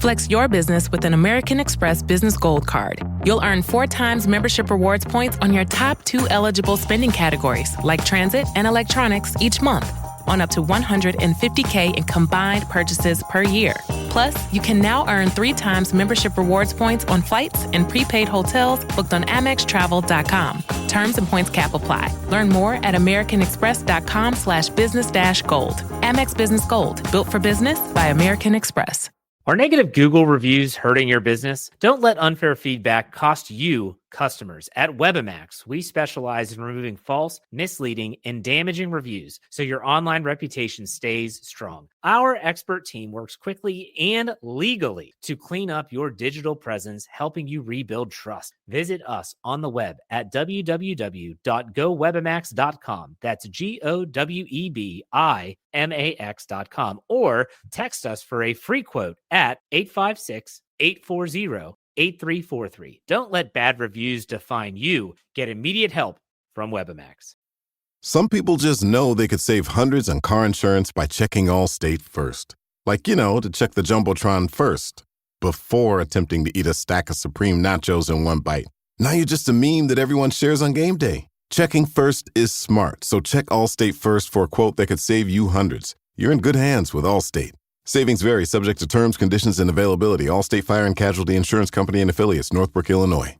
Flex your business with an American Express Business Gold Card. You'll earn 4 times membership rewards points on your top 2 eligible spending categories, like transit and electronics, each month, on up to $150K in combined purchases per year. Plus, you can now earn 3 times membership rewards points on flights and prepaid hotels booked on AmexTravel.com. Terms and points cap apply. Learn more at americanexpress.com/business-gold. Amex Business Gold, built for business by American Express. Are negative Google reviews hurting your business? Don't let unfair feedback cost you customers. At Webamax, we specialize in removing false, misleading, and damaging reviews so your online reputation stays strong. Our expert team works quickly and legally to clean up your digital presence, helping you rebuild trust. Visit us on the web at www.gowebamax.com. That's GOWEBIMAX.com, or text us for a free quote at 856-840-8343. Don't let bad reviews define you. Get immediate help from Webamax. Some people just know they could save hundreds on car insurance by checking Allstate first. Like, to check the Jumbotron first, before attempting to eat a stack of Supreme nachos in one bite. Now you're just a meme that everyone shares on game day. Checking first is smart, so check Allstate first for a quote that could save you hundreds. You're in good hands with Allstate. Savings vary, subject to terms, conditions, and availability. Allstate Fire and Casualty Insurance Company and Affiliates, Northbrook, Illinois.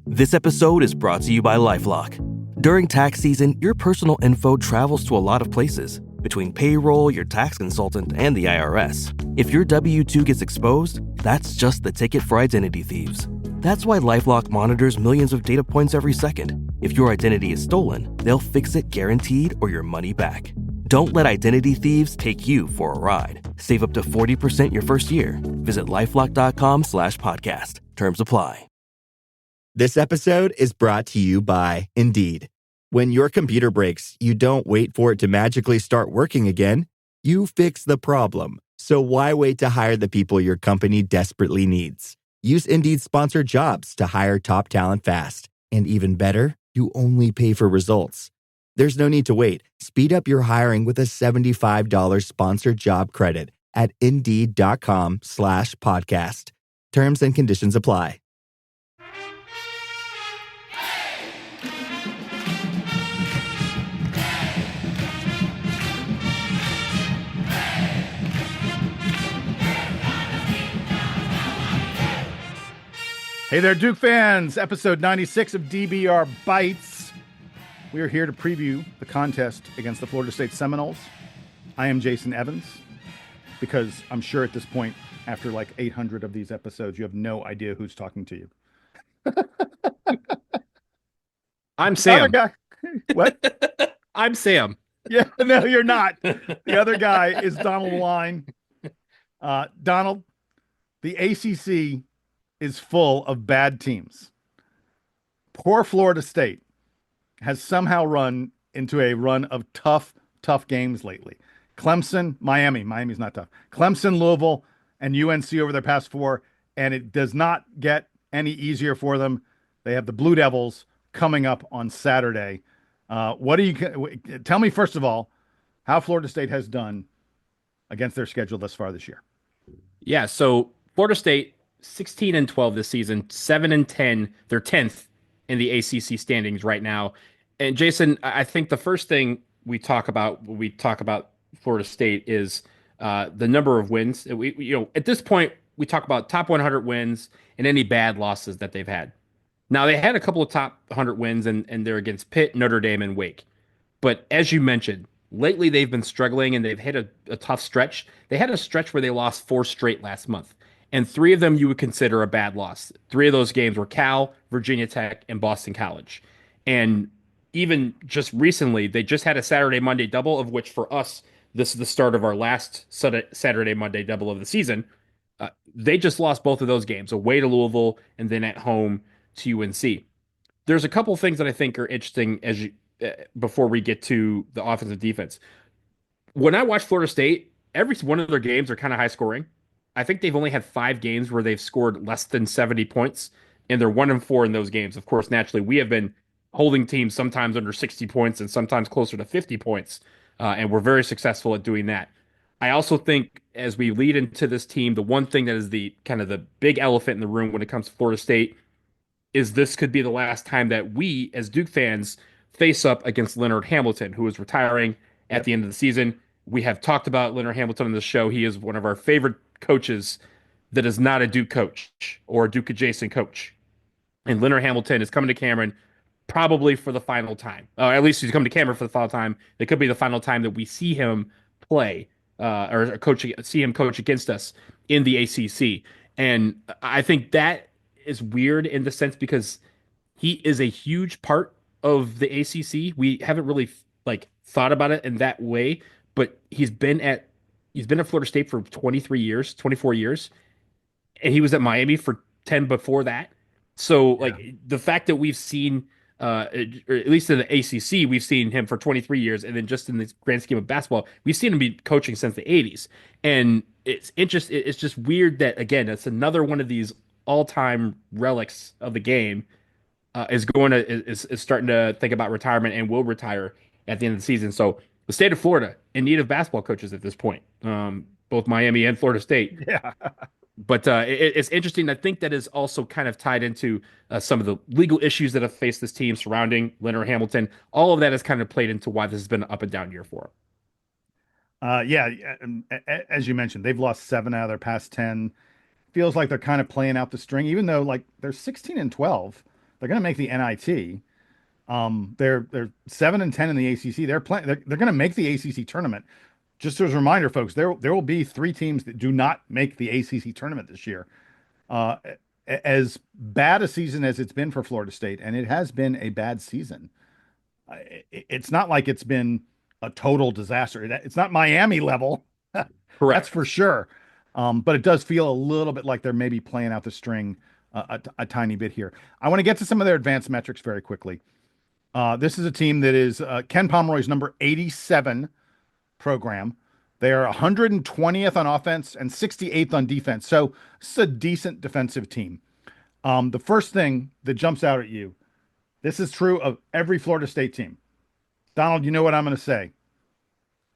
This episode is brought to you by LifeLock. During tax season, your personal info travels to a lot of places. Between payroll, your tax consultant, and the IRS. If your W-2 gets exposed, that's just the ticket for identity thieves. That's why LifeLock monitors millions of data points every second. If your identity is stolen, they'll fix it guaranteed or your money back. Don't let identity thieves take you for a ride. Save up to 40% your first year. Visit LifeLock.com/podcast. Terms apply. This episode is brought to you by Indeed. When your computer breaks, you don't wait for it to magically start working again. You fix the problem. So why wait to hire the people your company desperately needs? Use Indeed's sponsored jobs to hire top talent fast. And even better, you only pay for results. There's no need to wait. Speed up your hiring with a $75 sponsored job credit at Indeed.com/podcast. Terms and conditions apply. Hey there, Duke fans. Episode 96 of DBR Bites. We are here to preview the contest against the Florida State Seminoles. I am Jason Evans, because I'm sure at this point, after like 800 of these episodes, you have no idea who's talking to you. I'm Sam. Other guy. What? I'm Sam. Yeah, no, you're not. The other guy is Donald Line. Donald, the ACC is full of bad teams. Poor Florida State has somehow run into a run of tough games lately. Clemson, Miami's not tough. Clemson, Louisville, and UNC over their past 4, and it does not get any easier for them. They have the Blue Devils coming up on Saturday. What do you tell me, first of all, how Florida State has done against their schedule thus far this year? Yeah, so Florida State 16-12 this season, 7-10. They're 10th in the ACC standings right now. And Jason, I think the first thing we talk about when we talk about Florida State is the number of wins. At this point, we talk about top 100 wins and any bad losses that they've had. Now, they had a couple of top 100 wins, and they're against Pitt, Notre Dame, and Wake. But as you mentioned, lately they've been struggling, and they've hit a tough stretch. They had a stretch where they lost 4 straight last month. And 3 of them you would consider a bad loss. 3 of those games were Cal, Virginia Tech, and Boston College. And even just recently, they just had a Saturday-Monday double, of which for us, this is the start of our last Saturday-Monday double of the season. They just lost both of those games, away to Louisville and then at home to UNC. There's a couple things that I think are interesting before we get to the offensive defense. When I watch Florida State, every one of their games are kind of high scoring. I think they've only had 5 games where they've scored less than 70 points, and they're 1-4 in those games. Of course, naturally, we have been holding teams sometimes under 60 points and sometimes closer to 50 points, and we're very successful at doing that. I also think as we lead into this team, the one thing that is the kind of the big elephant in the room when it comes to Florida State is this could be the last time that we, as Duke fans, face up against Leonard Hamilton, who is retiring at the end of the season. We have talked about Leonard Hamilton on the show. He is one of our favorite coaches that is not a Duke coach or a Duke adjacent coach. And Leonard Hamilton is coming to Cameron probably for the final time. At least he's coming to Cameron for the final time. It could be the final time that we see him play or see him coach against us in the ACC. And I think that is weird in the sense because he is a huge part of the ACC. We haven't really like thought about it in that way, but he's been at Florida State for 23 years, 24 years, and he was at Miami for 10 before that. So like the fact that we've seen or at least in the ACC, we've seen him for 23 years, and then just in the grand scheme of basketball, we've seen him be coaching since the 80s. And it's interesting. It's just weird that again, it's another one of these all-time relics of the game is starting to think about retirement and will retire at the end of the season. So the state of Florida in need of basketball coaches at this point, both Miami and Florida State. Yeah. But it's interesting. I think that is also kind of tied into some of the legal issues that have faced this team surrounding Leonard Hamilton. All of that has kind of played into why this has been an up and down year for him. As you mentioned, they've lost 7 out of their past 10. Feels like they're kind of playing out the string, even though like they're 16-12. They're going to make the NIT. They're 7-10 in the ACC. They're going to make the ACC tournament. Just as a reminder, folks, there will be 3 teams that do not make the ACC tournament this year. As bad a season as it's been for Florida State, and it has been a bad season. It's not like it's been a total disaster. It's not Miami level. Correct. That's for sure. But it does feel a little bit like they're maybe playing out the string a tiny bit here. I want to get to some of their advanced metrics very quickly. This is a team that is Ken Pomeroy's number 87 program. They are 120th on offense and 68th on defense. So this is a decent defensive team. The first thing that jumps out at you, this is true of every Florida State team. Donald, you know what I'm going to say.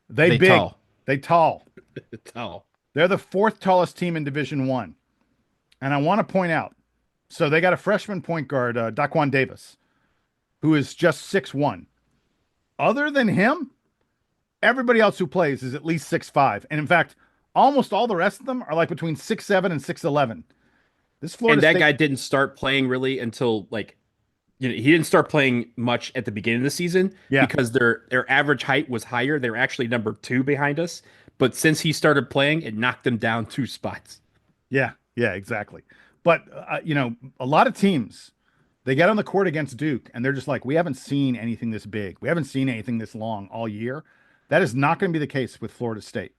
They big. Tall. They tall. Tall. They're the 4th tallest team in Division I. And I want to point out, so they got a freshman point guard, Daquan Davis, who is just 6'1". Other than him, everybody else who plays is at least 6'5". And in fact, almost all the rest of them are like between 6'7" and 6'11". This Florida and that State guy didn't start playing really until he didn't start playing much at the beginning of the season because their average height was higher. They were actually number 2 behind us. But since he started playing, it knocked them down 2 spots. Yeah, exactly. But, a lot of teams, they get on the court against Duke, and they're just like, we haven't seen anything this big. We haven't seen anything this long all year. That is not going to be the case with Florida State.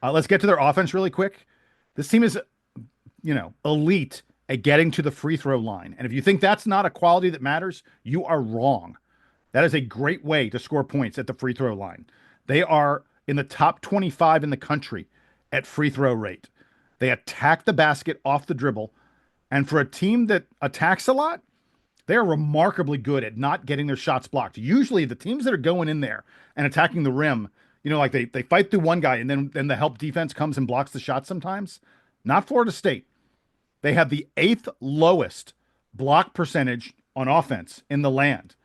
Let's get to their offense really quick. This team is, elite at getting to the free throw line. And if you think that's not a quality that matters, you are wrong. That is a great way to score points at the free throw line. They are in the top 25 in the country at free throw rate. They attack the basket off the dribble. And for a team that attacks a lot, they are remarkably good at not getting their shots blocked. Usually the teams that are going in there and attacking the rim, like they fight through one guy and then the help defense comes and blocks the shot sometimes. Not Florida State. They have the 8th lowest block percentage on offense in the land.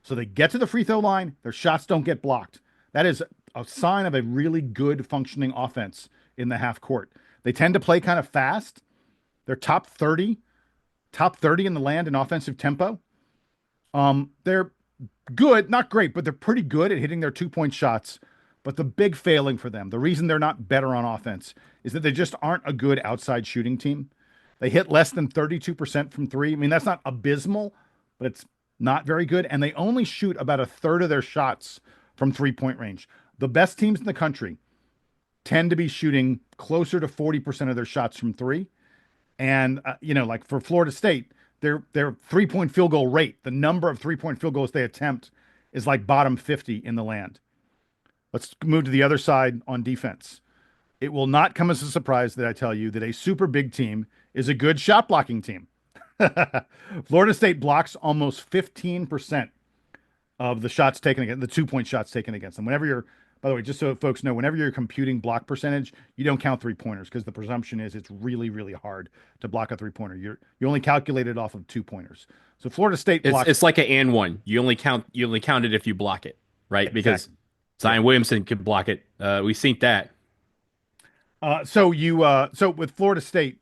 So they get to the free throw line, their shots don't get blocked. That is a sign of a really good functioning offense in the half court. They tend to play kind of fast. They're top 30 in the land in offensive tempo. They're good, not great, but they're pretty good at hitting their 2-point shots. But the big failing for them, the reason they're not better on offense, is that they just aren't a good outside shooting team. They hit less than 32% from 3. I mean, that's not abysmal, but it's not very good. And they only shoot about 1/3 of their shots from 3-point range. The best teams in the country tend to be shooting closer to 40% of their shots from 3. And, like for Florida State, their 3-point field goal rate, the number of 3-point field goals they attempt is like bottom 50 in the land. Let's move to the other side on defense. It will not come as a surprise that I tell you that a super big team is a good shot blocking team. Florida State blocks almost 15% of the shots taken against the 2-point shots taken against them. Whenever you're By the way, just so folks know, whenever you're computing block percentage, you don't count 3-pointers because the presumption is it's really, really hard to block a 3-pointer. You only calculate it off of 2-pointers. So Florida State blocks. It's like an and one. You only count it if you block it, right? Exactly. Because Zion Williamson could block it. We've seen that. So with Florida State,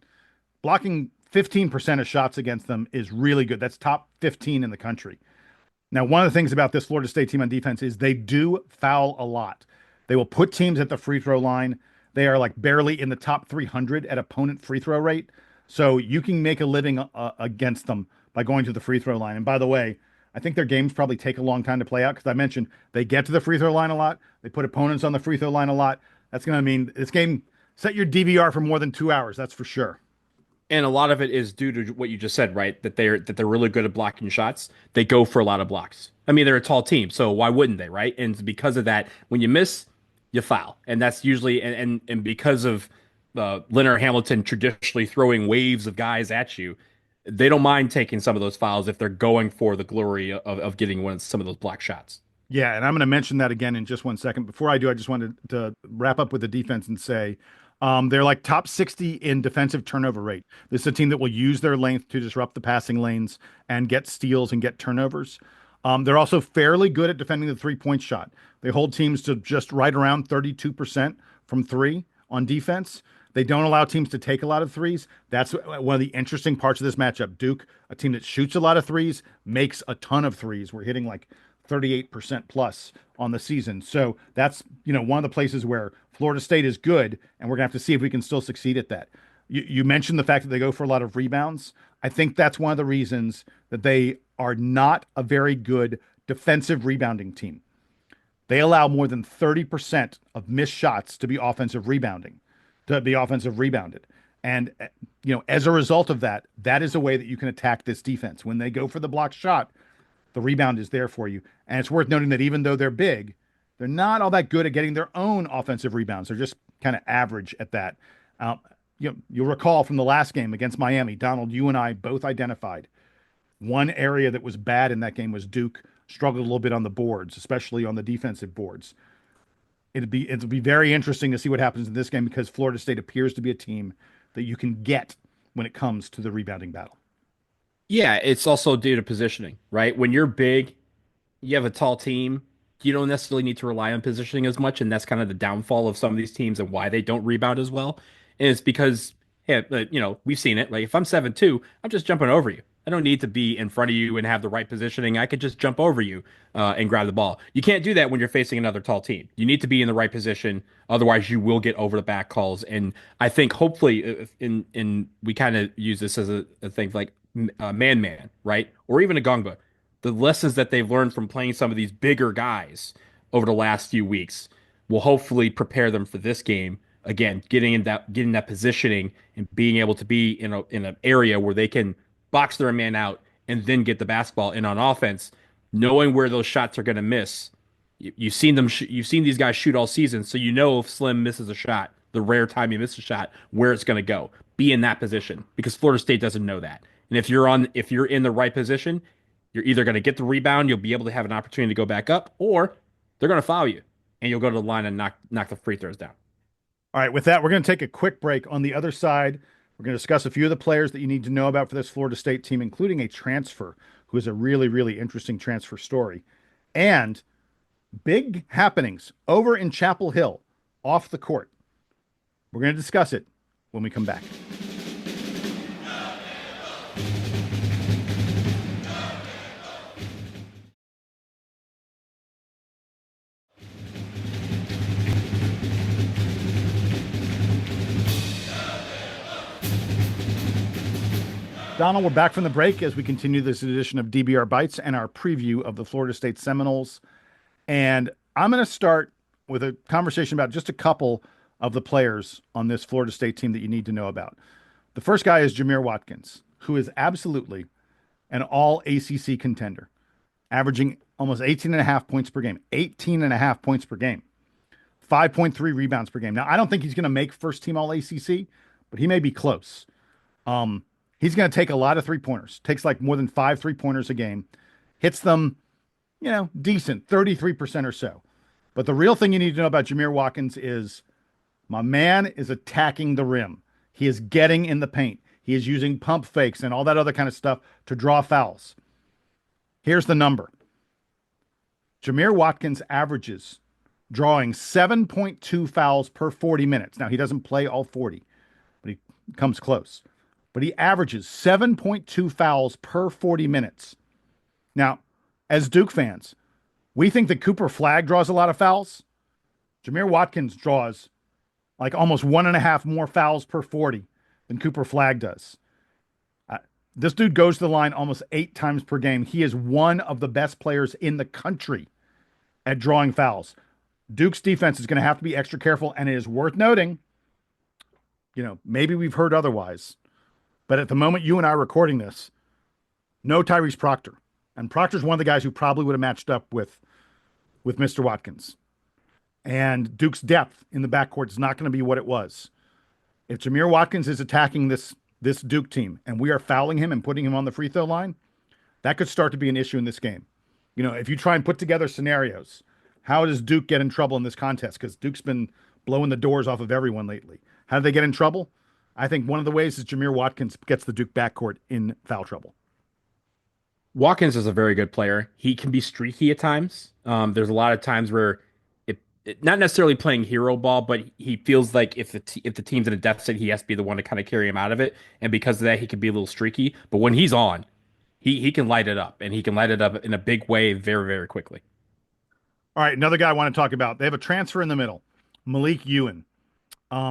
blocking 15% of shots against them is really good. That's top 15 in the country. Now, one of the things about this Florida State team on defense is they do foul a lot. They will put teams at the free throw line. They are like barely in the top 300 at opponent free throw rate. So you can make a living against them by going to the free throw line. And by the way, I think their games probably take a long time to play out because I mentioned they get to the free throw line a lot. They put opponents on the free throw line a lot. That's going to mean this game, set your DVR for more than 2 hours. That's for sure. And a lot of it is due to what you just said, right? That they're really good at blocking shots. They go for a lot of blocks. I mean, they're a tall team, so why wouldn't they, right? And because of that, when you miss, you foul, and that's usually and because of Leonard Hamilton traditionally throwing waves of guys at you, they don't mind taking some of those fouls if they're going for the glory of getting some of those block shots. Yeah, and I'm going to mention that again in just 1 second. Before I do, I just wanted to wrap up with the defense and say they're like top 60 in defensive turnover rate. This is a team that will use their length to disrupt the passing lanes and get steals and get turnovers. They're also fairly good at defending the 3-point shot. They hold teams to just right around 32% from 3 on defense. They don't allow teams to take a lot of threes. That's one of the interesting parts of this matchup. Duke, a team that shoots a lot of threes, makes a ton of threes. We're hitting like 38% plus on the season. So that's, one of the places where Florida State is good, and we're going to have to see if we can still succeed at that. You mentioned the fact that they go for a lot of rebounds. I think that's one of the reasons that they are not a very good defensive rebounding team. They allow more than 30% of missed shots to be offensive rebounded. And, as a result of that, that is a way that you can attack this defense. When they go for the block shot, the rebound is there for you. And it's worth noting that even though they're big, they're not all that good at getting their own offensive rebounds. They're just kind of average at that. You'll recall from the last game against Miami, Donald, you and I both identified one area that was bad in that game was Duke struggled a little bit on the boards, especially on the defensive boards. It'll be very interesting to see what happens in this game because Florida State appears to be a team that you can get when it comes to the rebounding battle. Yeah, it's also due to positioning, right? When you're big, you have a tall team, you don't necessarily need to rely on positioning as much, and that's kind of the downfall of some of these teams and why they don't rebound as well. And it's because, we've seen it. Like if I'm 7'2", I'm just jumping over you. I don't need to be in front of you and have the right positioning. I could just jump over you and grab the ball. You can't do that when you're facing another tall team. You need to be in the right position. Otherwise, you will get over the back calls. And I think hopefully we kind of use this as a thing like man, right? Or even a Gongba. The lessons that they've learned from playing some of these bigger guys over the last few weeks will hopefully prepare them for this game. Again, getting that positioning and being able to be in an area where they can box their man out and then get the basketball in on offense, knowing where those shots are going to miss. You've seen them. You've seen these guys shoot all season, so you know if Slim misses a shot, the rare time he misses a shot, where it's going to go. Be in that position because Florida State doesn't know that. And if you're in the right position, you're either going to get the rebound, you'll be able to have an opportunity to go back up, or they're going to foul you, and you'll go to the line and knock the free throws down. All right, with that, we're going to take a quick break. On the other side, we're going to discuss a few of the players that you need to know about for this Florida State team, including a transfer who is a really, really interesting transfer story. And big happenings over in Chapel Hill off the court. We're going to discuss it when we come back. Donald, we're back from the break as we continue this edition of DBR Bites and our preview of the Florida State Seminoles. And I'm going to start with a conversation about just a couple of the players on this Florida State team that you need to know about. The first guy is Jameer Watkins, who is absolutely an all ACC contender, averaging almost 18.5 points per game, 18.5 points per game, 5.3 rebounds per game. Now, I don't think he's going to make first team all ACC, but he may be close. He's going to take a lot of 3-pointers, takes like more than 5 3-pointers a game, hits them, decent, 33% or so. But the real thing you need to know about Jameer Watkins is my man is attacking the rim. He is getting in the paint. He is using pump fakes and all that other kind of stuff to draw fouls. Here's the number. Jameer Watkins averages drawing 7.2 fouls per 40 minutes. Now, he doesn't play all 40, but he comes close. But he averages 7.2 fouls per 40 minutes. Now, as Duke fans, we think that Cooper Flagg draws a lot of fouls. Jameer Watkins draws like almost 1.5 more fouls per 40 than Cooper Flagg does. This dude goes to the line almost 8 times per game. He is one of the best players in the country at drawing fouls. Duke's defense is going to have to be extra careful, and it is worth noting, maybe we've heard otherwise, but at the moment you and I are recording this, no Tyrese Proctor. And Proctor's one of the guys who probably would have matched up with Mr. Watkins. And Duke's depth in the backcourt is not going to be what it was. If Jameer Watkins is attacking this Duke team and we are fouling him and putting him on the free throw line, that could start to be an issue in this game. If you try and put together scenarios, how does Duke get in trouble in this contest? Because Duke's been blowing the doors off of everyone lately. How do they get in trouble? I think one of the ways is Jameer Watkins gets the Duke backcourt in foul trouble. Watkins is a very good player. He can be streaky at times. There's a lot of times where not necessarily playing hero ball, but he feels like if the team's in a deficit, he has to be the one to kind of carry him out of it. And because of that, he can be a little streaky. But when he's on, he can light it up, and he can light it up in a big way very, very quickly. All right, another guy I want to talk about. They have a transfer in the middle, Malik Ewan.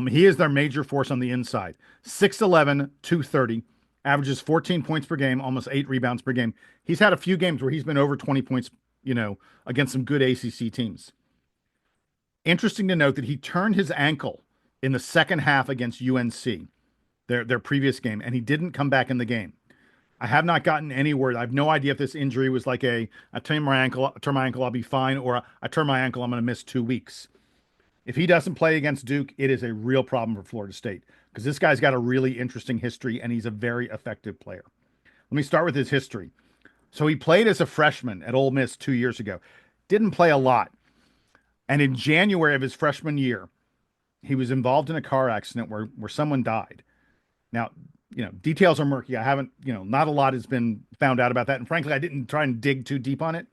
He is their major force on the inside. 6'11", 230, averages 14 points per game, almost 8 rebounds per game. He's had a few games where he's been over 20 points, against some good ACC teams. Interesting to note that he turned his ankle in the second half against UNC, their previous game, and he didn't come back in the game. I have not gotten any word. I have no idea if this injury was like I turn my ankle, I'll be fine, or I turn my ankle, I'm going to miss 2 weeks. If he doesn't play against Duke, it is a real problem for Florida State because this guy's got a really interesting history and he's a very effective player. Let me start with his history. So he played as a freshman at Ole Miss 2 years ago. Didn't play a lot. And in January of his freshman year, he was involved in a car accident where someone died. Now, details are murky. I haven't, not a lot has been found out about that. And frankly, I didn't try and dig too deep on it.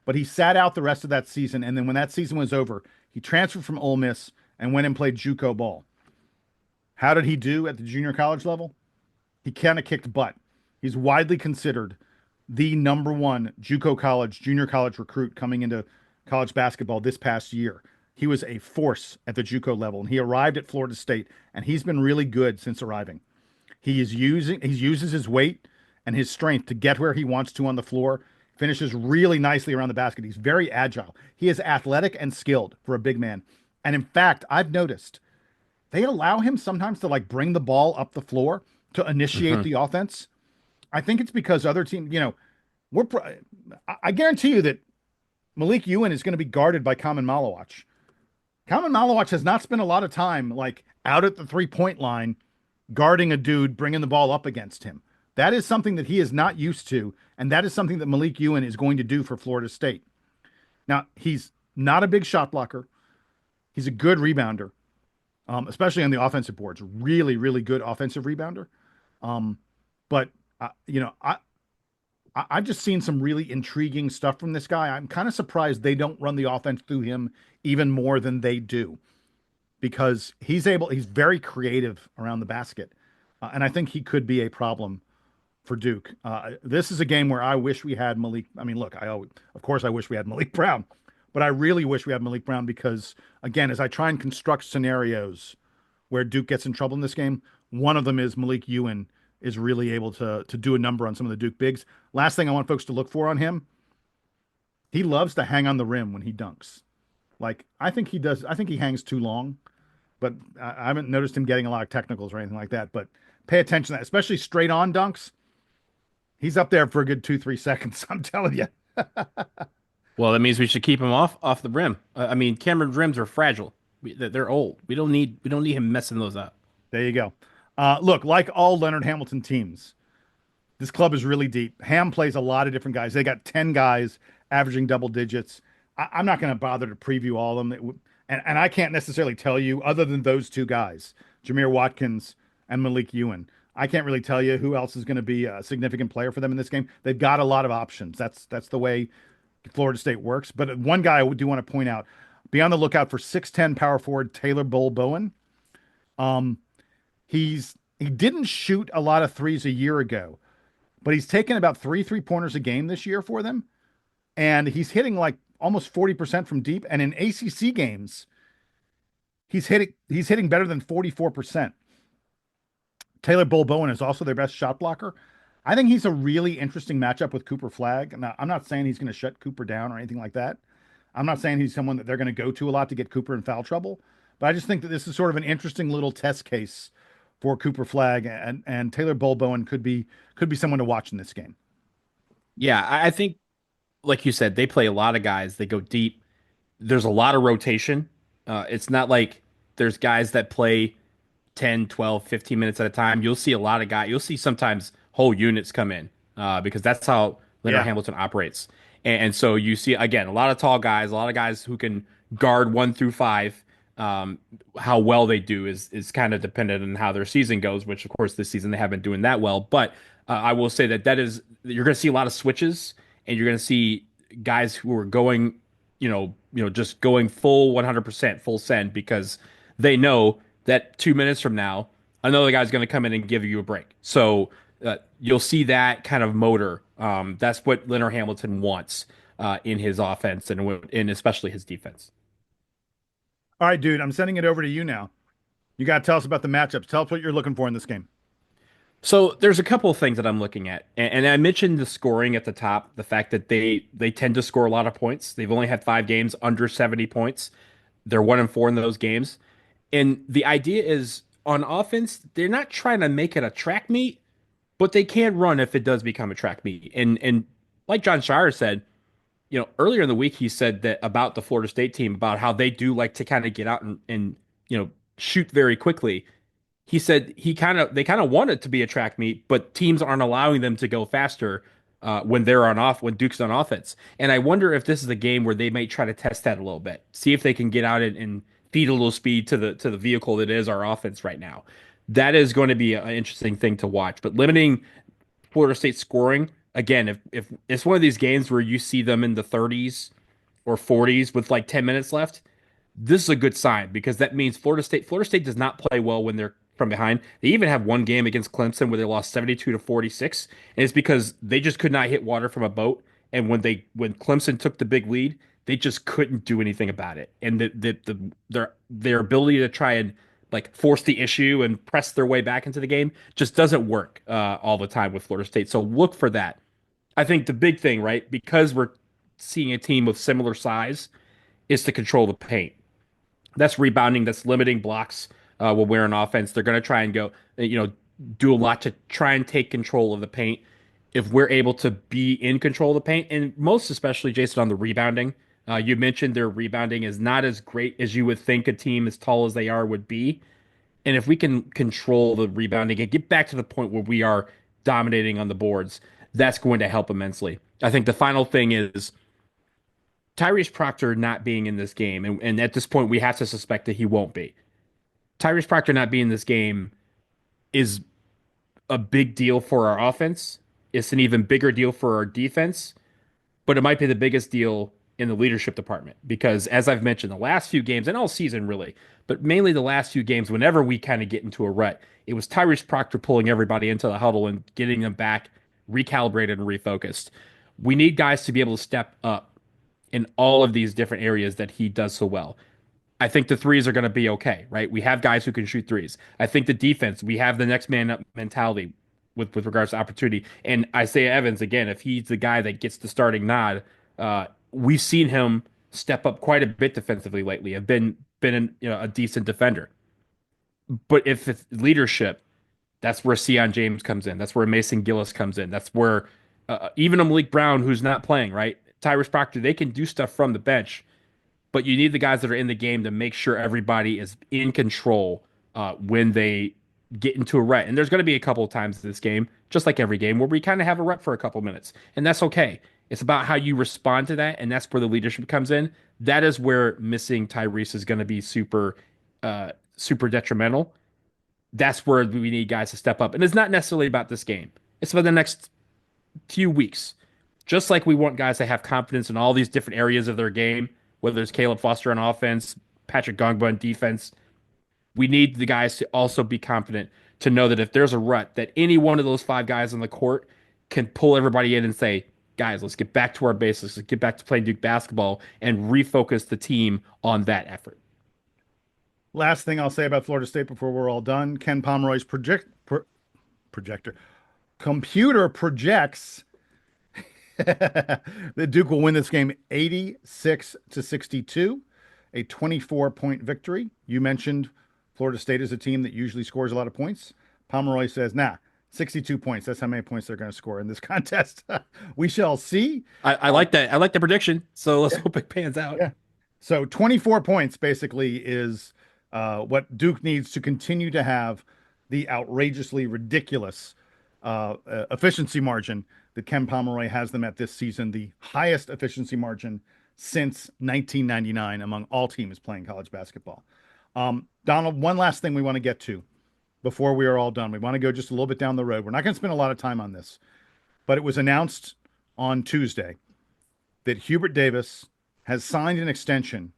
But he sat out the rest of that season. And then when that season was over, he transferred from Ole Miss and went and played JUCO ball. How did he do at the junior college level? He kind of kicked butt. He's widely considered the number one JUCO junior college recruit coming into college basketball this past year. He was a force at the JUCO level, and he arrived at Florida State, and he's been really good since arriving. He uses his weight and his strength to get where he wants to on the floor, finishes really nicely around the basket. He's very agile. He is athletic and skilled for a big man. And in fact, I've noticed they allow him sometimes to bring the ball up the floor to initiate the offense. I think it's because other teams, I guarantee you that Malik Ewan is going to be guarded by Kaman Malawach. Kaman Malawach has not spent a lot of time out at the 3-point line guarding a dude, bringing the ball up against him. That is something that he is not used to, and that is something that Malik Ewan is going to do for Florida State. Now, he's not a big shot blocker. He's a good rebounder, especially on the offensive boards. Really, really good offensive rebounder. But I've just seen some really intriguing stuff from this guy. I'm kind of surprised they don't run the offense through him even more than they do, because he's very creative around the basket. And I think he could be a problem for Duke. This is a game where I wish we had Malik. I mean, look, of course I wish we had Malik Brown, but I really wish we had Malik Brown because, again, as I try and construct scenarios where Duke gets in trouble in this game, one of them is Malik Ewan is really able to do a number on some of the Duke bigs. Last thing I want folks to look for on him, he loves to hang on the rim when he dunks. I think he does. I think he hangs too long, but I haven't noticed him getting a lot of technicals or anything like that. But pay attention to that, especially straight on dunks. He's up there for a good 2-3 seconds. I'm telling you. Well, that means we should keep him off the rim. Cameron's rims are fragile. They're old. We don't need him messing those up. There you go. Look, like all Leonard Hamilton teams, this club is really deep. Ham plays a lot of different guys. They got 10 guys averaging double digits. I'm not going to bother to preview all of them. And I can't necessarily tell you, other than those two guys, Jameer Watkins and Malik Ewan. I can't really tell you who else is going to be a significant player for them in this game. They've got a lot of options. That's the way Florida State works. But one guy I do want to point out, be on the lookout for 6'10" power forward Taylor Bowen. He didn't shoot a lot of threes a year ago, but he's taken about 3-3-pointers a game this year for them. And he's hitting like almost 40% from deep. And in ACC games, he's hitting better than 44%. Taylor Bowen is also their best shot blocker. I think he's a really interesting matchup with Cooper Flagg. Now, I'm not saying he's going to shut Cooper down or anything like that. I'm not saying he's someone that they're going to go to a lot to get Cooper in foul trouble. But I just think that this is sort of an interesting little test case for Cooper Flagg, and Taylor Bowen could be someone to watch in this game. Yeah, I think, like you said, they play a lot of guys. They go deep. There's a lot of rotation. It's not like there's guys that play 10, 12, 15 minutes at a time. You'll see a lot of guys. You'll see sometimes whole units come in because that's how Leonard Hamilton operates. And so you see, again, a lot of tall guys, a lot of guys who can guard 1 through 5. How well they do is kind of dependent on how their season goes, which, of course, this season they haven't been doing that well. But I will say that is you're going to see a lot of switches, and you're going to see guys who are going, just going full 100%, full send, because they know that 2 minutes from now, another guy's going to come in and give you a break. So you'll see that kind of motor. That's what Leonard Hamilton wants in his offense and especially his defense. All right, dude, I'm sending it over to you now. You got to tell us about the matchups. Tell us what you're looking for in this game. So there's a couple of things that I'm looking at. And I mentioned the scoring at the top, the fact that they tend to score a lot of points. They've only had 5 games under 70 points. They're 1-4 in those games. And the idea is on offense, they're not trying to make it a track meet, but they can run if it does become a track meet. And like John Shire said, earlier in the week, he said that about the Florida State team, about how they do like to kind of get out and shoot very quickly. He said they kind of want it to be a track meet, but teams aren't allowing them to go faster when Duke's on offense. And I wonder if this is a game where they might try to test that a little bit, see if they can get out and feed a little speed to the vehicle that is our offense right now. That is going to be an interesting thing to watch. But limiting Florida State scoring, again, if it's one of these games where you see them in the 30s or 40s with like 10 minutes left, this is a good sign, because that means Florida State does not play well when they're from behind. They even have one game against Clemson where they lost 72-46, and it's because they just could not hit water from a boat. And when Clemson took the big lead, they just couldn't do anything about it. And their ability to try and like force the issue and press their way back into the game just doesn't work all the time with Florida State. So look for that. I think the big thing, right, because we're seeing a team of similar size, is to control the paint. That's rebounding. That's limiting blocks when we're on offense. They're going to try and go, do a lot to try and take control of the paint. If we're able to be in control of the paint, and most especially, Jason, on the rebounding, you mentioned their rebounding is not as great as you would think a team as tall as they are would be. And if we can control the rebounding and get back to the point where we are dominating on the boards, that's going to help immensely. I think the final thing is Tyrese Proctor not being in this game. And at this point, we have to suspect that he won't be. Tyrese Proctor not being in this game is a big deal for our offense. It's an even bigger deal for our defense, but it might be the biggest deal in the leadership department, because as I've mentioned, the last few games, and all season really, but mainly the last few games, whenever we kind of get into a rut, it was Tyrese Proctor pulling everybody into the huddle and getting them back recalibrated and refocused. We need guys to be able to step up in all of these different areas that he does so well. I think the threes are going to be okay, right? We have guys who can shoot threes. I think the defense, we have the next man up mentality with regards to opportunity. And Isaiah Evans, again, if he's the guy that gets the starting nod, we've seen him step up quite a bit defensively lately. Have been a decent defender. But if it's leadership, that's where Sion James comes in. That's where Mason Gillis comes in. That's where even a Malik Brown, who's not playing, right? Tyrese Proctor, they can do stuff from the bench, but you need the guys that are in the game to make sure everybody is in control when they get into a rut. And there's going to be a couple of times in this game, just like every game, where we kind of have a rut for a couple minutes, and that's okay. It's about how you respond to that, and that's where the leadership comes in. That is where missing Tyrese is going to be super detrimental. That's where we need guys to step up. And it's not necessarily about this game. It's about the next few weeks. Just like we want guys to have confidence in all these different areas of their game, whether it's Caleb Foster on offense, Patrick Gongba on defense, we need the guys to also be confident to know that if there's a rut, that any one of those five guys on the court can pull everybody in and say, guys, let's get back to our basics. Let's get back to playing Duke basketball and refocus the team on that effort. Last thing I'll say about Florida State before we're all done, Ken Pomeroy's computer projects that Duke will win this game 86-62, a 24-point victory. You mentioned Florida State is a team that usually scores a lot of points. Pomeroy says, 62 points. That's how many points they're going to score in this contest. We shall see. I like that. I like the prediction. So let's hope it pans out. Yeah. So 24 points basically is what Duke needs to continue to have the outrageously ridiculous efficiency margin that Ken Pomeroy has them at this season, the highest efficiency margin since 1999 among all teams playing college basketball. Donald, one last thing we want to get to before we are all done. We want to go just a little bit down the road. We're not going to spend a lot of time on this, but it was announced on Tuesday that Hubert Davis has signed an extension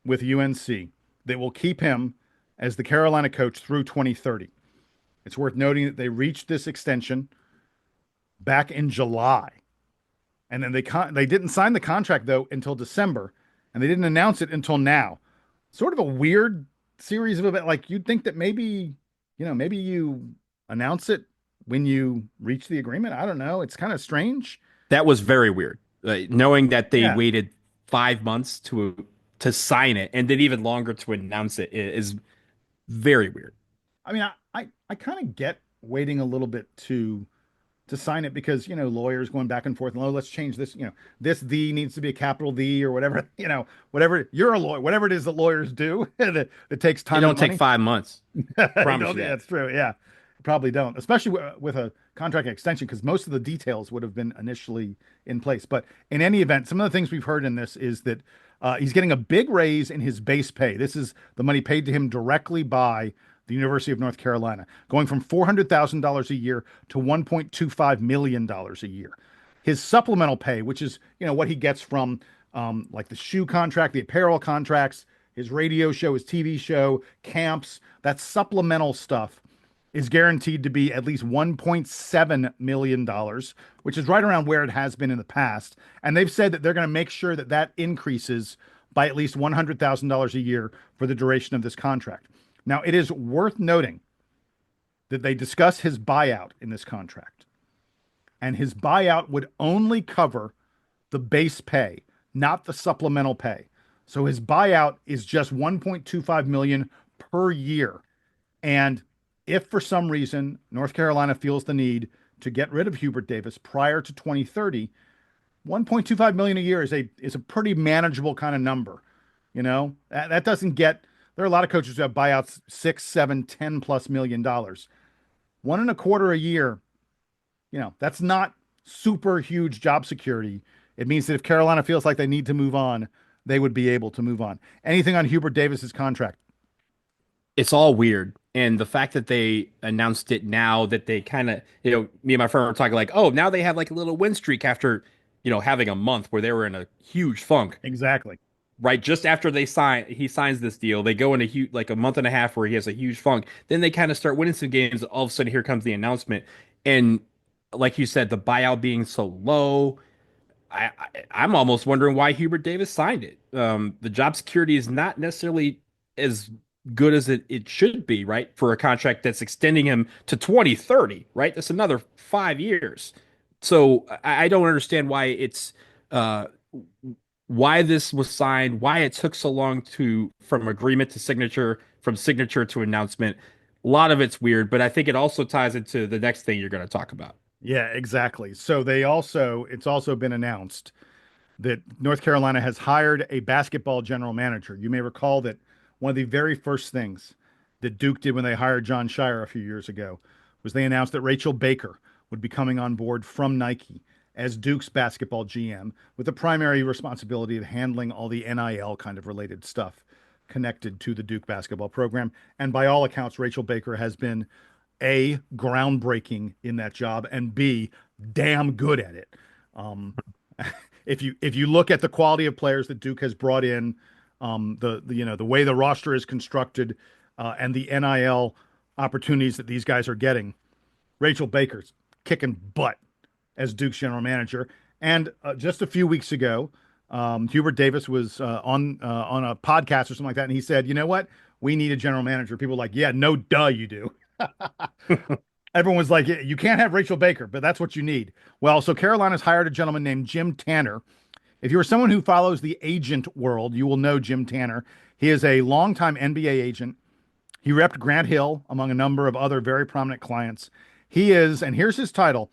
with UNC that will keep him as the Carolina coach through 2030. It's worth noting that they reached this extension back in July. And then they didn't sign the contract, though, until December, and they didn't announce it until now. Sort of a weird series of events. Like, you'd think that maybe you announce it when you reach the agreement. I don't know. It's kind of strange. That was very weird. Knowing that they waited 5 months to sign it and then even longer to announce it is very weird. I mean, I kind of get waiting a little bit to sign it because, lawyers going back and forth. Let's change this. This "the" needs to be a capital "the" or whatever. Whatever. You're a lawyer. Whatever it is that lawyers do, that it takes time. They don't take 5 months. Promise you that. That's true. Yeah, probably don't. Especially with a contract extension, because most of the details would have been initially in place. But in any event, some of the things we've heard in this is that he's getting a big raise in his base pay. This is the money paid to him directly by the University of North Carolina, going from $400,000 a year to $1.25 million a year. His supplemental pay, which is, what he gets from like the shoe contract, the apparel contracts, his radio show, his TV show, camps, that supplemental stuff is guaranteed to be at least $1.7 million, which is right around where it has been in the past. And they've said that they're going to make sure that that increases by at least $100,000 a year for the duration of this contract. Now, it is worth noting that they discuss his buyout in this contract. And his buyout would only cover the base pay, not the supplemental pay. So his buyout is just $1.25 million per year. And if for some reason North Carolina feels the need to get rid of Hubert Davis prior to 2030, $1.25 million a year is a pretty manageable kind of number. That doesn't get. There are a lot of coaches who have buyouts $6, $7, $10+ million. $1.25 a year, that's not super huge job security. It means that if Carolina feels like they need to move on, they would be able to move on. Anything on Hubert Davis's contract? It's all weird. And the fact that they announced it now, that they kind of, me and my friend were talking like, oh, now they have like a little win streak after, having a month where they were in a huge funk. Exactly. Right, just after he signs this deal, they go in a month and a half where he has a huge funk. Then they kind of start winning some games. All of a sudden, here comes the announcement, and like you said, the buyout being so low, I'm almost wondering why Hubert Davis signed it. The job security is not necessarily as good as it should be, right? For a contract that's extending him to 2030, right? That's another 5 years. So I don't understand why it's. Why this was signed, why it took so long from agreement to signature, from signature to announcement. A lot of it's weird, but I think it also ties into the next thing you're going to talk about. Yeah, exactly. So it's also been announced that North Carolina has hired a basketball general manager. You may recall that one of the very first things that Duke did when they hired John Shire a few years ago was they announced that Rachel Baker would be coming on board from Nike as Duke's basketball GM, with the primary responsibility of handling all the NIL kind of related stuff connected to the Duke basketball program. And by all accounts, Rachel Baker has been A, groundbreaking in that job, and B, damn good at it. If you look at the quality of players that Duke has brought in, the way the roster is constructed, and the NIL opportunities that these guys are getting, Rachel Baker's kicking butt as Duke's general manager. And just a few weeks ago, Hubert Davis was on a podcast or something like that, and he said, "You know what? We need a general manager." People were like, "Yeah, no, duh, you do." Everyone was like, "You can't have Rachel Baker, but that's what you need." Well, so Carolina's hired a gentleman named Jim Tanner. If you're someone who follows the agent world, you will know Jim Tanner. He is a longtime NBA agent. He repped Grant Hill among a number of other very prominent clients. He is, and here's his title,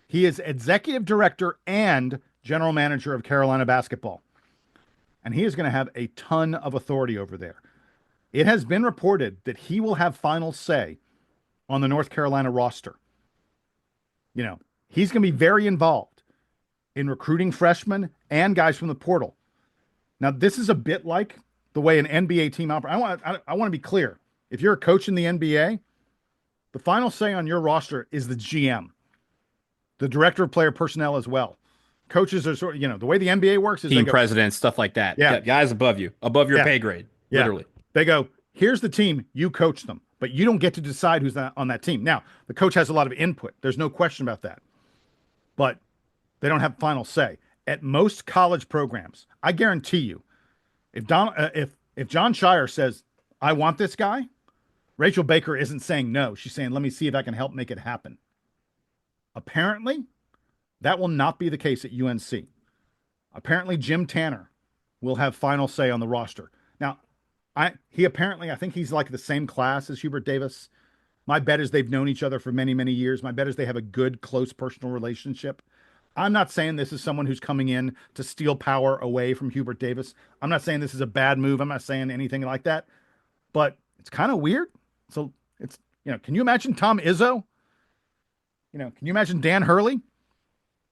he is executive director and general manager of Carolina basketball. And he is going to have a ton of authority over there. It has been reported that he will have final say on the North Carolina roster. You know, he's going to be very involved in recruiting freshmen and guys from the portal. Now, this is a bit like the way an NBA team operates. I want to be clear. If you're a coach in the NBA, the final say on your roster is the GM, the director of player personnel as well. Coaches are sort of, the way the NBA works is team presidents, stuff like that. Yeah. Guys above you, above your pay grade, literally. They go, here's the team, you coach them, but you don't get to decide who's on that team. Now, the coach has a lot of input. There's no question about that. But they don't have final say. At most college programs, I guarantee you, if John Shire says, "I want this guy," Rachel Baker isn't saying no. She's saying, "Let me see if I can help make it happen." Apparently, that will not be the case at UNC. Apparently, Jim Tanner will have final say on the roster. Now, I think he's like the same class as Hubert Davis. My bet is they've known each other for many, many years. My bet is they have a good, close personal relationship. I'm not saying this is someone who's coming in to steal power away from Hubert Davis. I'm not saying this is a bad move. I'm not saying anything like that. But it's kind of weird. So it's, can you imagine Tom Izzo? Can you imagine Dan Hurley? Can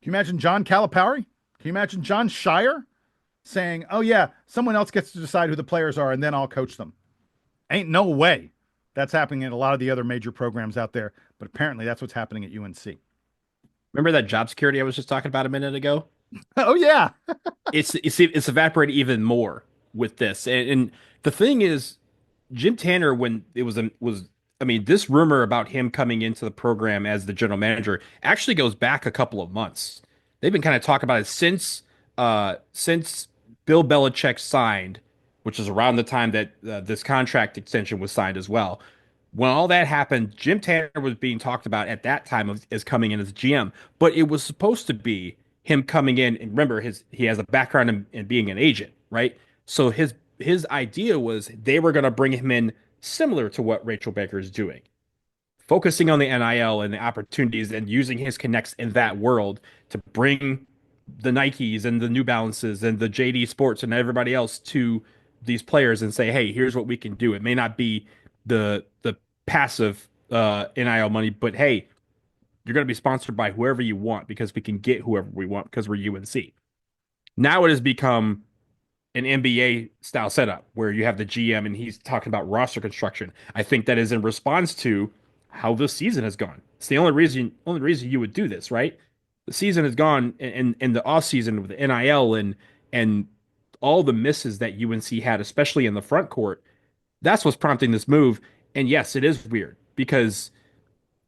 you imagine John Calipari? Can you imagine John Shire saying, "Oh yeah, someone else gets to decide who the players are and then I'll coach them"? Ain't no way that's happening in a lot of the other major programs out there. But apparently that's what's happening at UNC. Remember that job security I was just talking about a minute ago? Oh yeah. it's evaporated even more with this. And the thing is, Jim Tanner, when it was this rumor about him coming into the program as the general manager actually goes back a couple of months. They've been kind of talking about it since Bill Belichick signed, which is around the time that this contract extension was signed as well. When all that happened, Jim Tanner was being talked about at that time as coming in as GM, but it was supposed to be him coming in. And remember, he has a background in being an agent, right? So his idea was they were going to bring him in similar to what Rachel Baker is doing, focusing on the NIL and the opportunities and using his connects in that world to bring the Nikes and the New Balances and the JD Sports and everybody else to these players and say, "Hey, here's what we can do." It may not be the passive NIL money, but hey, you're going to be sponsored by whoever you want because we can get whoever we want because we're UNC. Now it has become an NBA style setup where you have the GM and he's talking about roster construction. I think that is in response to how the season has gone. It's the only reason you would do this, right? The season has gone in the off season with the NIL and all the misses that UNC had, especially in the front court. That's what's prompting this move. And yes, it is weird because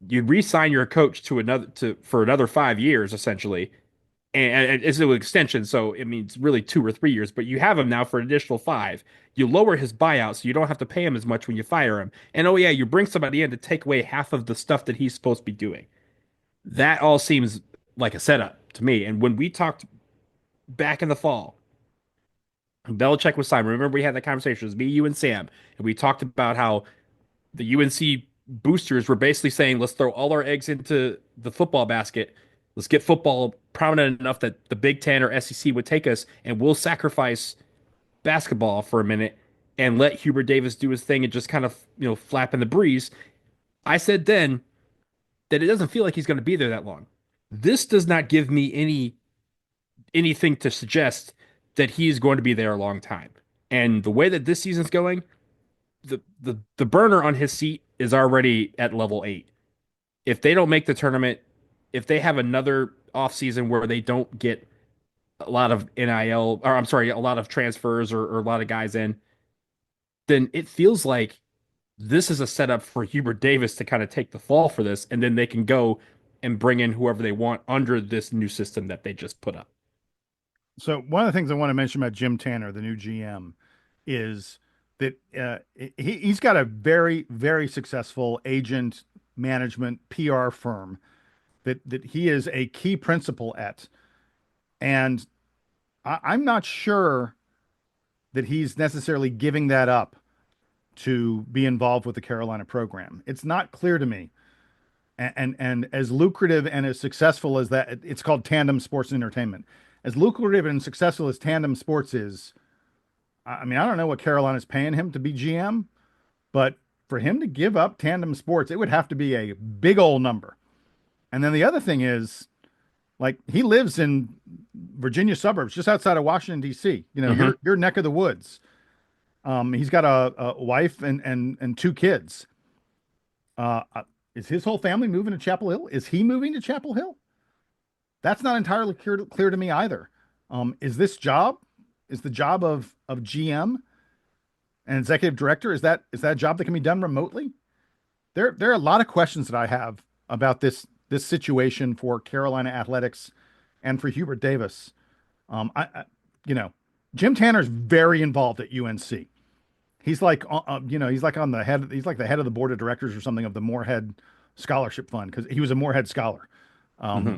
you re-sign your coach for another 5 years essentially, and it's an extension, so it means really 2 or 3 years. But you have him now for an additional 5. You lower his buyout, so you don't have to pay him as much when you fire him. And oh yeah, you bring somebody in to take away half of the stuff that he's supposed to be doing. That all seems like a setup to me. And when we talked back in the fall, Belichick was signed. Remember, we had that conversation. It was me, you, and Sam, and we talked about how the UNC boosters were basically saying, "Let's throw all our eggs into the football basket. Let's get football prominent enough that the Big Ten or SEC would take us, and we'll sacrifice basketball for a minute and let Hubert Davis do his thing and just kind of flap in the breeze." I said then that it doesn't feel like he's going to be there that long. This does not give me anything to suggest that he's going to be there a long time. And the way that this season's going, the burner on his seat is already at level 8. If they don't make the tournament, if they have another offseason where they don't get a lot of NIL, or I'm sorry, a lot of transfers or a lot of guys in, then it feels like this is a setup for Hubert Davis to kind of take the fall for this, and then they can go and bring in whoever they want under this new system that they just put up. So one of the things I want to mention about Jim Tanner, the new GM, is that he's got a very, very successful agent management PR firm that he is a key principal at. And I'm not sure that he's necessarily giving that up to be involved with the Carolina program. It's not clear to me. And as lucrative and as successful as that, it's called Tandem Sports Entertainment. As lucrative and successful as Tandem Sports is, I mean, I don't know what Carolina's paying him to be GM, but for him to give up Tandem Sports, it would have to be a big old number. And then the other thing is, like, he lives in Virginia suburbs, just outside of Washington, D.C., your neck of the woods. He's got a wife and 2 kids. Is his whole family moving to Chapel Hill? Is he moving to Chapel Hill? That's not entirely clear to me either. Is the job of GM and executive director, is that a job that can be done remotely? There are a lot of questions that I have about this situation for Carolina athletics and for Hubert Davis. Jim Tanner's very involved at UNC. He's like, he's like the head of the board of directors or something of the Moorhead Scholarship Fund, because he was a Moorhead scholar,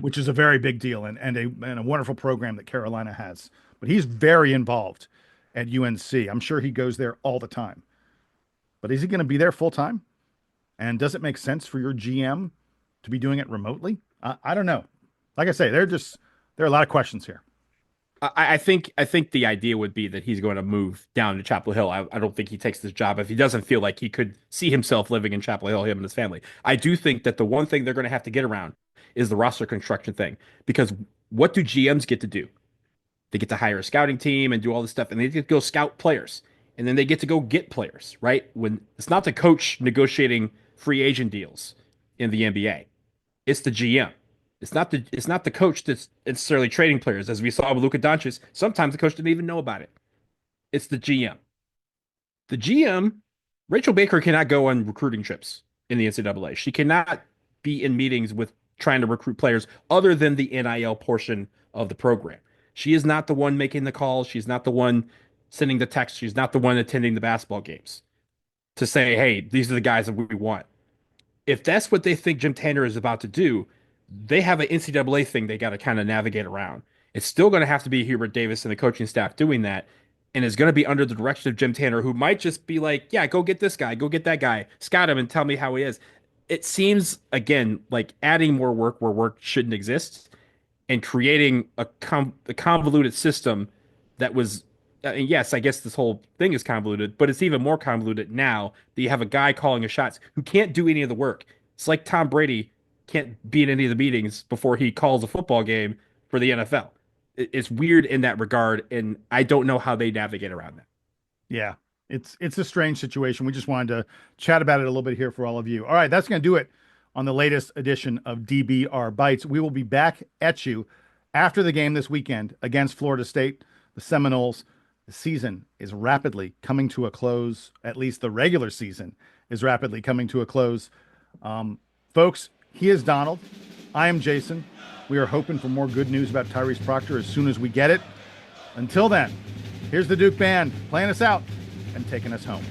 which is a very big deal and a wonderful program that Carolina has. But he's very involved at UNC. I'm sure he goes there all the time. But is he going to be there full time? And does it make sense for your GM to be doing it remotely? I don't know. Like I say, there are a lot of questions here. I think the idea would be that he's going to move down to Chapel Hill. I don't think he takes this job if he doesn't feel like he could see himself living in Chapel Hill, him and his family. I do think that the one thing they're going to have to get around is the roster construction thing, because what do GMs get to do? They get to hire a scouting team and do all this stuff, and they get to go scout players, and then they get to go get players, right? When it's not the coach negotiating free agent deals in the NBA, it's the GM. It's not the coach that's necessarily trading players, as we saw with Luka Doncic. Sometimes the coach didn't even know about it. It's the GM. The GM, Rachel Baker, cannot go on recruiting trips in the NCAA. She cannot be in meetings with trying to recruit players other than the NIL portion of the program. She is not the one making the calls. She's not the one sending the text. She's not the one attending the basketball games to say, hey, these are the guys that we want. If that's what they think Jim Tanner is about to do, they have an NCAA thing they got to kind of navigate around. It's still going to have to be Hubert Davis and the coaching staff doing that, and it's going to be under the direction of Jim Tanner, who might just be like, yeah, go get this guy, go get that guy, scout him and tell me how he is. It seems, again, like adding more work where work shouldn't exist and creating a convoluted system that was, and yes, I guess this whole thing is convoluted, but it's even more convoluted now that you have a guy calling the shots who can't do any of the work. It's like Tom Brady can't be in any of the meetings before he calls a football game for the NFL. It's weird in that regard, and I don't know how they navigate around that. Yeah, it's a strange situation. We just wanted to chat about it a little bit here for all of you. All right, that's going to do it on the latest edition of DBR Bites. We will be back at you after the game this weekend against Florida State, the Seminoles. The season is rapidly coming to a close. At least the regular season is rapidly coming to a close. Folks, he is Donald. I am Jason. We are hoping for more good news about Tyrese Proctor as soon as we get it. Until then, here's the Duke Band playing us out and taking us home.